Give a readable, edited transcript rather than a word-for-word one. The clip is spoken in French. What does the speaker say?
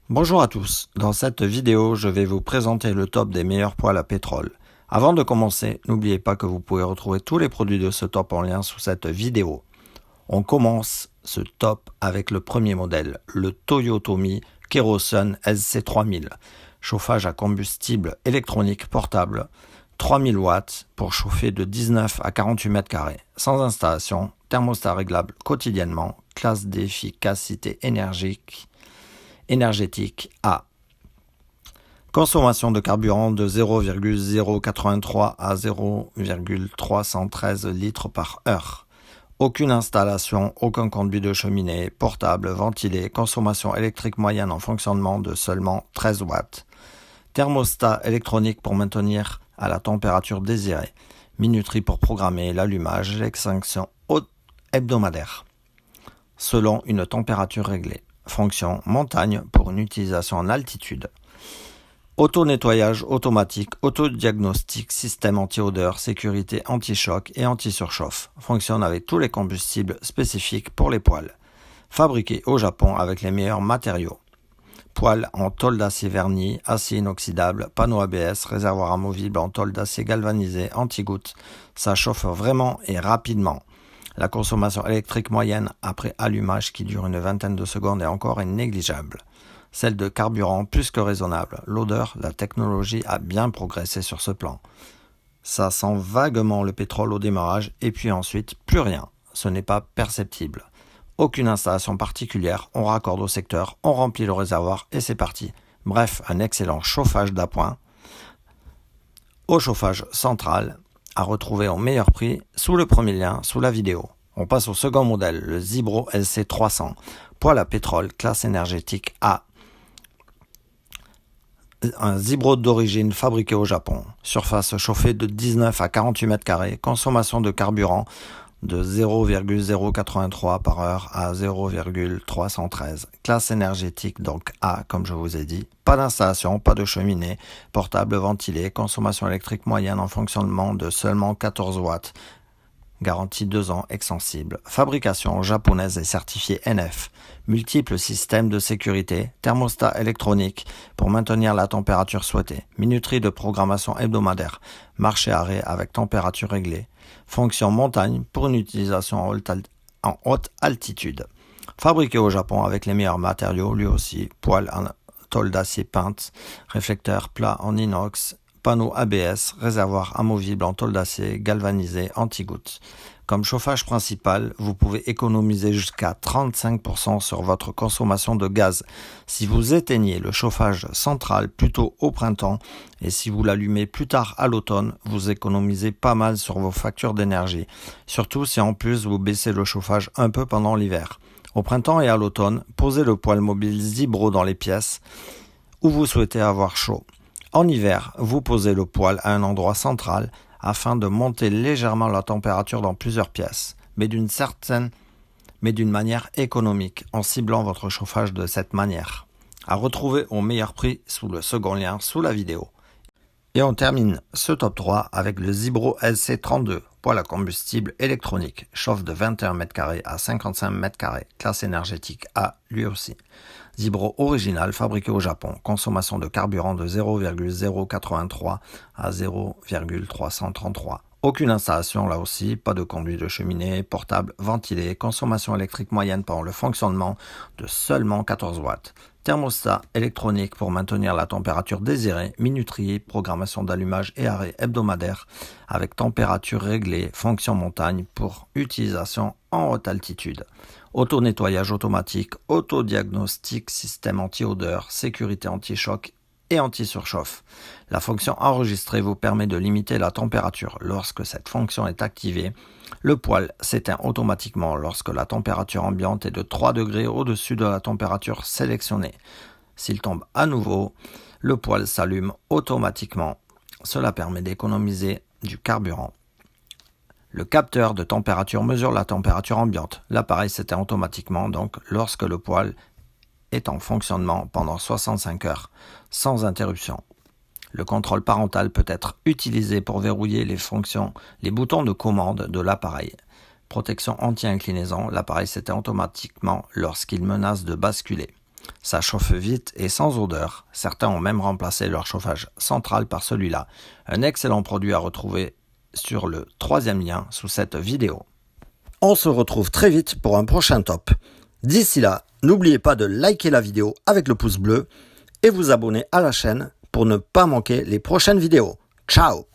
Bonjour à tous, dans cette vidéo je vais vous présenter le top des meilleurs poêles à pétrole. Avant de commencer, n'oubliez pas que vous pouvez retrouver tous les produits de ce top en lien sous cette vidéo. On commence ce top avec le premier modèle, le Toyotomi Kerosun SC3000. Chauffage à combustible électronique portable, 3000 watts pour chauffer de 19 à 48 mètres carrés, sans installation, thermostat réglable quotidiennement, classe d'efficacité énergétique A. Consommation de carburant de 0,083 à 0,313 litres par heure. Aucune installation, aucun conduit de cheminée, portable, ventilé, consommation électrique moyenne en fonctionnement de seulement 13 watts. Thermostat électronique pour maintenir à la température désirée. Minuterie pour programmer l'allumage et l'extinction hebdomadaire, selon une température réglée. Fonction montagne pour une utilisation en altitude. Auto-nettoyage automatique, autodiagnostic, système anti-odeur, sécurité anti-choc et anti-surchauffe. Fonctionne avec tous les combustibles spécifiques pour les poêles. Fabriqué au Japon avec les meilleurs matériaux. Poêle en tôle d'acier verni, acier inoxydable, panneau ABS, réservoir amovible en tôle d'acier galvanisé, anti-goutte. Ça chauffe vraiment et rapidement. La consommation électrique moyenne après allumage qui dure une vingtaine de secondes et encore est négligeable. Celle de carburant plus que raisonnable. L'odeur, la technologie a bien progressé sur ce plan. Ça sent vaguement le pétrole au démarrage et puis ensuite plus rien. Ce n'est pas perceptible. Aucune installation particulière, on raccorde au secteur, on remplit le réservoir et c'est parti. Bref, un excellent chauffage d'appoint. Au chauffage central, à retrouver au meilleur prix sous le premier lien sous la vidéo. On passe au second modèle, le Zibro LC300, poêle à pétrole, classe énergétique A. Un Zibro d'origine fabriqué au Japon, surface chauffée de 19 à 48 mètres carrés, consommation de carburant de 0,083 par heure à 0,313. Classe énergétique donc A, comme je vous ai dit. Pas d'installation, pas de cheminée, portable ventilé, consommation électrique moyenne en fonctionnement de seulement 14 watts. Garantie 2 ans extensible. Fabrication japonaise et certifiée NF. Multiples systèmes de sécurité. Thermostat électronique pour maintenir la température souhaitée. Minuterie de programmation hebdomadaire. Marché-arrêt avec température réglée. Fonction montagne pour une utilisation en haute altitude. Fabriqué au Japon avec les meilleurs matériaux, lui aussi. Poêle en tôle d'acier peinte. Réflecteur plat en inox. Panneau ABS, réservoir amovible en tôle d'acier, galvanisé, anti-goutte. Comme chauffage principal, vous pouvez économiser jusqu'à 35% sur votre consommation de gaz. Si vous éteignez le chauffage central plus tôt au printemps et si vous l'allumez plus tard à l'automne, vous économisez pas mal sur vos factures d'énergie. Surtout si en plus vous baissez le chauffage un peu pendant l'hiver. Au printemps et à l'automne, posez le poêle mobile Zibro dans les pièces où vous souhaitez avoir chaud. En hiver, vous posez le poêle à un endroit central afin de monter légèrement la température dans plusieurs pièces, mais d'une manière économique, en ciblant votre chauffage de cette manière. À retrouver au meilleur prix sous le second lien sous la vidéo. Et on termine ce top 3 avec le Zibro LC32, poêle à combustible électronique, chauffe de 21 m² à 55 m², classe énergétique A lui aussi. Zibro original fabriqué au Japon, consommation de carburant de 0,083 à 0,333. Aucune installation là aussi, pas de conduit de cheminée, portable, ventilé, consommation électrique moyenne pendant le fonctionnement de seulement 14 watts. Thermostat électronique pour maintenir la température désirée, minuterie, programmation d'allumage et arrêt hebdomadaire avec température réglée, fonction montagne pour utilisation en haute altitude. Auto-nettoyage automatique, autodiagnostic, système anti-odeur, sécurité anti-choc et anti-surchauffe. La fonction enregistrée vous permet de limiter la température. Lorsque cette fonction est activée, le poêle s'éteint automatiquement lorsque la température ambiante est de 3 degrés au-dessus de la température sélectionnée. S'il tombe à nouveau, le poêle s'allume automatiquement. Cela permet d'économiser du carburant. Le capteur de température mesure la température ambiante. L'appareil s'éteint automatiquement donc lorsque le poêle est en fonctionnement pendant 65 heures, sans interruption. Le contrôle parental peut être utilisé pour verrouiller les boutons de commande de l'appareil. Protection anti-inclinaison, l'appareil s'éteint automatiquement lorsqu'il menace de basculer. Ça chauffe vite et sans odeur. Certains ont même remplacé leur chauffage central par celui-là. Un excellent produit à retrouver sur le 3e lien sous cette vidéo. On se retrouve très vite pour un prochain top. D'ici là, n'oubliez pas de liker la vidéo avec le pouce bleu et vous abonner à la chaîne pour ne pas manquer les prochaines vidéos. Ciao!